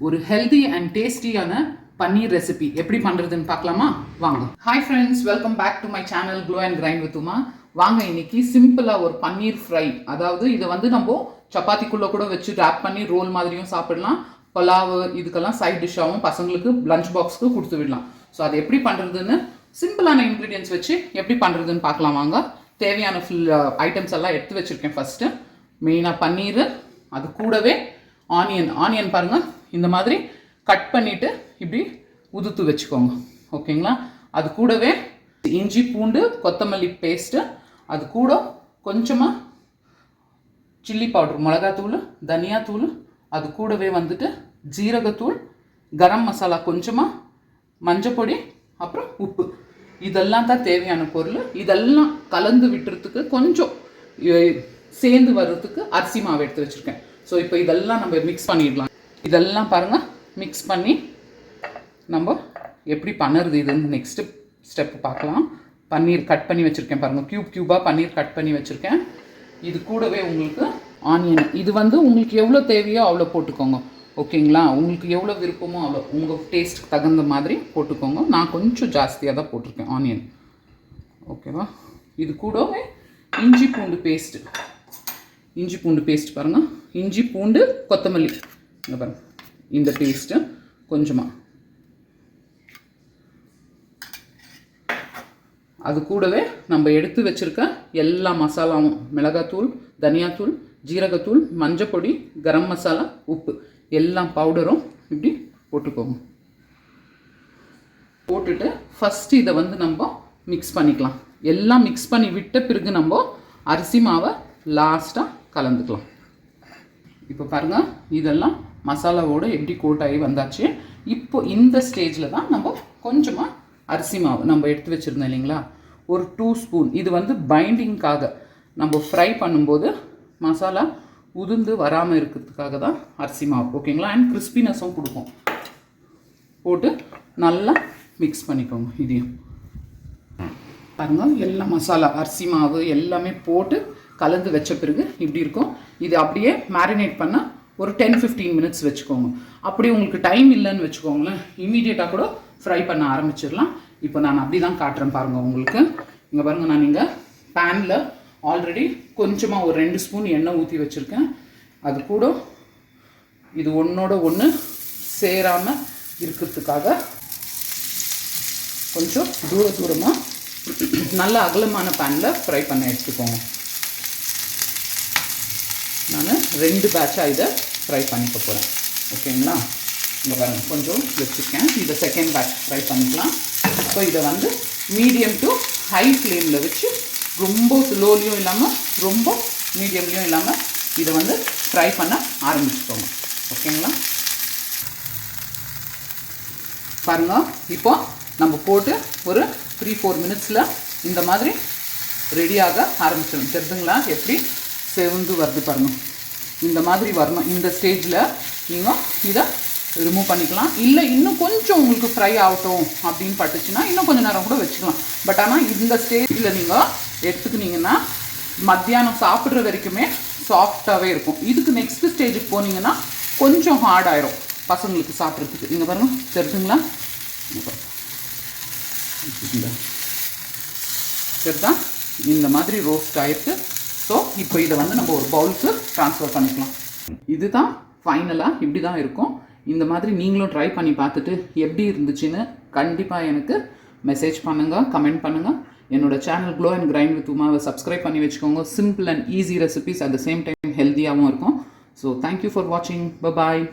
ஒரு healthy and டேஸ்டியான பன்னீர் recipe எப்படி பண்ணுறதுன்னு பார்க்கலாமா? வாங்க. Hi friends, welcome back to my channel glow and grind with Uma. வாங்க, இன்னைக்கு சிம்பிளாக ஒரு பன்னீர் ஃப்ரை, அதாவது இதை நம்ம சப்பாத்திக்குள்ளே கூட வச்சு ரேப் பண்ணி ரோல் மாதிரியும் சாப்பிடலாம், பலாவு இதுக்கெல்லாம் சைட் டிஷ்ஷாகவும் பசங்களுக்கு லஞ்ச் பாக்ஸ்க்கு கொடுத்து விடலாம். ஸோ அது எப்படி பண்ணுறதுன்னு சிம்பிளான இன்க்ரீடியன்ஸ் வச்சு எப்படி பண்ணுறதுன்னு பார்க்கலாம் வாங்க. தேவையான ஐட்டம்ஸ் எல்லாம் எடுத்து வச்சுருக்கேன். ஃபஸ்ட்டு மெயினாக பன்னீர், அது கூடவே ஆனியன் பாருங்கள், இந்த மாதிரி கட் பண்ணிவிட்டு இப்படி உதுத்து வச்சுக்கோங்க, ஓகேங்களா? அது கூடவே இஞ்சி பூண்டு கொத்தமல்லி பேஸ்ட்டு, அது கூட கொஞ்சமாக சில்லி பவுடர், மிளகாத்தூள், தனியாத்தூள், அது கூடவே ஜீரகத்தூள், கரம் மசாலா கொஞ்சமாக, மஞ்சப்பொடி, அப்புறம் உப்பு. இதெல்லாம் தான் தேவையான பொருள். இதெல்லாம் கலந்து விட்டுறதுக்கு கொஞ்சம் சேர்ந்து வர்றதுக்கு அரிசி மாவு எடுத்து வச்சுருக்கேன். ஸோ இப்போ இதெல்லாம் நம்ம மிக்ஸ் பண்ணிடலாம். இதெல்லாம் பாருங்கள், மிக்ஸ் பண்ணி நம்ம எப்படி பண்ணுறது இதுன்னு நெக்ஸ்ட்டு ஸ்டெப்பு பார்க்கலாம். பன்னீர் கட் பண்ணி வச்சுருக்கேன் பாருங்கள், க்யூபாக பன்னீர் கட் பண்ணி வச்சுருக்கேன். இது கூடவே உங்களுக்கு ஆனியன், இது உங்களுக்கு எவ்வளோ தேவையோ அவ்வளோ போட்டுக்கோங்க, ஓகேங்களா? உங்களுக்கு எவ்வளோ விருப்பமோ அவ்வளோ, உங்கள் டேஸ்ட்டுக்கு தகுந்த மாதிரி போட்டுக்கோங்க. நான் கொஞ்சம் ஜாஸ்தியாக தான் போட்டிருக்கேன் ஆனியன், ஓகேவா? இது கூடவே இஞ்சி பூண்டு பேஸ்ட்டு பாருங்கள், இஞ்சி பூண்டு கொத்தமல்லி, இங்கே பாருங்கள், இந்த பேஸ்ட்டு கொஞ்சமாக. அது கூடவே நம்ம எடுத்து வச்சுருக்க எல்லா மசாலாவும், மிளகாத்தூள், தனியாத்தூள், ஜீரகத்தூள், மஞ்சப்பொடி, கரம் மசாலா, உப்பு, எல்லாம் பவுடரும் இப்படி போட்டுக்கோங்க. போட்டுட்டு ஃபஸ்ட்டு இதை நம்ம மிக்ஸ் பண்ணிக்கலாம். எல்லாம் மிக்ஸ் பண்ணி விட்ட பிறகு நம்ம அரிசி மாவை லாஸ்ட்டாக கலந்துக்கலாம். இப்போ பாருங்கள், இதெல்லாம் மசாலாவோடு எப்படி கோட் ஆகி வந்தாச்சு. இப்போ இந்த ஸ்டேஜில் தான் நம்ம கொஞ்சமாக அரிசி மாவு நம்ம எடுத்து வச்சுருந்தோம் இல்லைங்களா, ஒரு 2 ஸ்பூன். இது பைண்டிங்காக நம்ம ஃப்ரை பண்ணும்போது மசாலா உதிர்ந்து வராமல் இருக்கிறதுக்காக தான் அரிசி மாவு, ஓகேங்களா? அண்ட் கிறிஸ்பினஸும் கொடுக்கும். போட்டு நல்லா மிக்ஸ் பண்ணிக்கோங்க. இதையும் பாருங்கள், எல்லா மசாலா அரிசி மாவு எல்லாமே போட்டு கலந்து வச்ச பிறகு இப்படி இருக்கும். இது அப்படியே மேரினேட் பண்ண ஒரு 10-15 மினிட்ஸ் வச்சுக்கோங்க. அப்படி உங்களுக்கு டைம் இல்லைன்னு வச்சுக்கோங்களேன், இமீடியட்டாக கூட ஃப்ரை பண்ண ஆரம்பிச்சிடலாம். இப்போ நான் அப்படி தான் காட்டுறேன் பாருங்கள் உங்களுக்கு. இங்கே பாருங்கள், நான் இங்கே பேனில் ஆல்ரெடி கொஞ்சமாக ஒரு 2 ஸ்பூன் எண்ணெய் ஊற்றி வச்சுருக்கேன். அது கூட இது ஒன்றோட ஒன்று சேராமல் இருக்கிறதுக்காக கொஞ்சம் தூரமாக நல்ல அகலமான பேனில் ஃப்ரை பண்ண எடுத்துக்கோங்க. நான் 2 பேட்சாக இதை ஃப்ரை பண்ணிக்க போகிறேன், ஓகேங்களா? இங்கே பாருங்கள், கொஞ்சம் வச்சுருக்கேன். இதை செகண்ட் பேட்ச் ஃப்ரை பண்ணிக்கலாம். ஸோ இதை மீடியம் டு ஹை ஃப்ளேமில் வச்சு, ரொம்ப ஸ்லோலியும் இல்லாமல் ரொம்ப மீடியம்லேயும் இல்லாமல் இதை ஃப்ரை பண்ண ஆரம்பிச்சுக்கோங்க, ஓகேங்களா? பாருங்கள், இப்போ நம்ம போட்டு ஒரு 3-4 மினிட்ஸில் இந்த மாதிரி ரெடியாக ஆரம்பிச்சிடும். தெரிஞ்சுங்களா எப்படி செவந்து வருது பாருங்கள்? இந்த மாதிரி வரணும். இந்த ஸ்டேஜில் நீங்கள் இதை ரிமூவ் பண்ணிக்கலாம். இல்லை இன்னும் கொஞ்சம் உங்களுக்கு ஃப்ரை ஆகட்டும் அப்படின்னு பட்டுச்சுன்னா இன்னும் கொஞ்சம் நேரம் கூட வச்சுக்கலாம். பட் ஆனால் இந்த ஸ்டேஜில் நீங்கள் எடுத்துக்கினீங்கன்னா மத்தியானம் சாப்பிட்ற வரைக்குமே சாஃப்டாகவே இருக்கும். இதுக்கு நெக்ஸ்ட் ஸ்டேஜுக்கு போனீங்கன்னா கொஞ்சம் ஹார்ட் ஆயிரும் பசங்களுக்கு சாப்பிட்றதுக்கு. இங்கே பாருங்கள், தெரிஞ்சுங்களா? சரிதான், இந்த மாதிரி ரோஸ்ட் ஆகிருக்கு. ஸோ இப்போ இதை நம்ம ஒரு பவுலுக்கு ட்ரான்ஸ்ஃபர் பண்ணிக்கலாம். இதுதான் ஃபைனலாக இப்படி தான் இருக்கும். இந்த மாதிரி நீங்களும் ட்ரை பண்ணி பார்த்துட்டு எப்படி இருந்துச்சுன்னு கண்டிப்பாக எனக்கு மெசேஜ் பண்ணுங்கள், கமெண்ட் பண்ணுங்கள். என்னோட channel glow and grind with உமாவை சப்ஸ்கிரைப் பண்ணி வச்சுக்கோங்க. Simple and easy recipes, at the same time ஹெல்த்தியாகவும் இருக்கும். ஸோ தேங்க்யூ ஃபார் வாட்சிங். பாய்.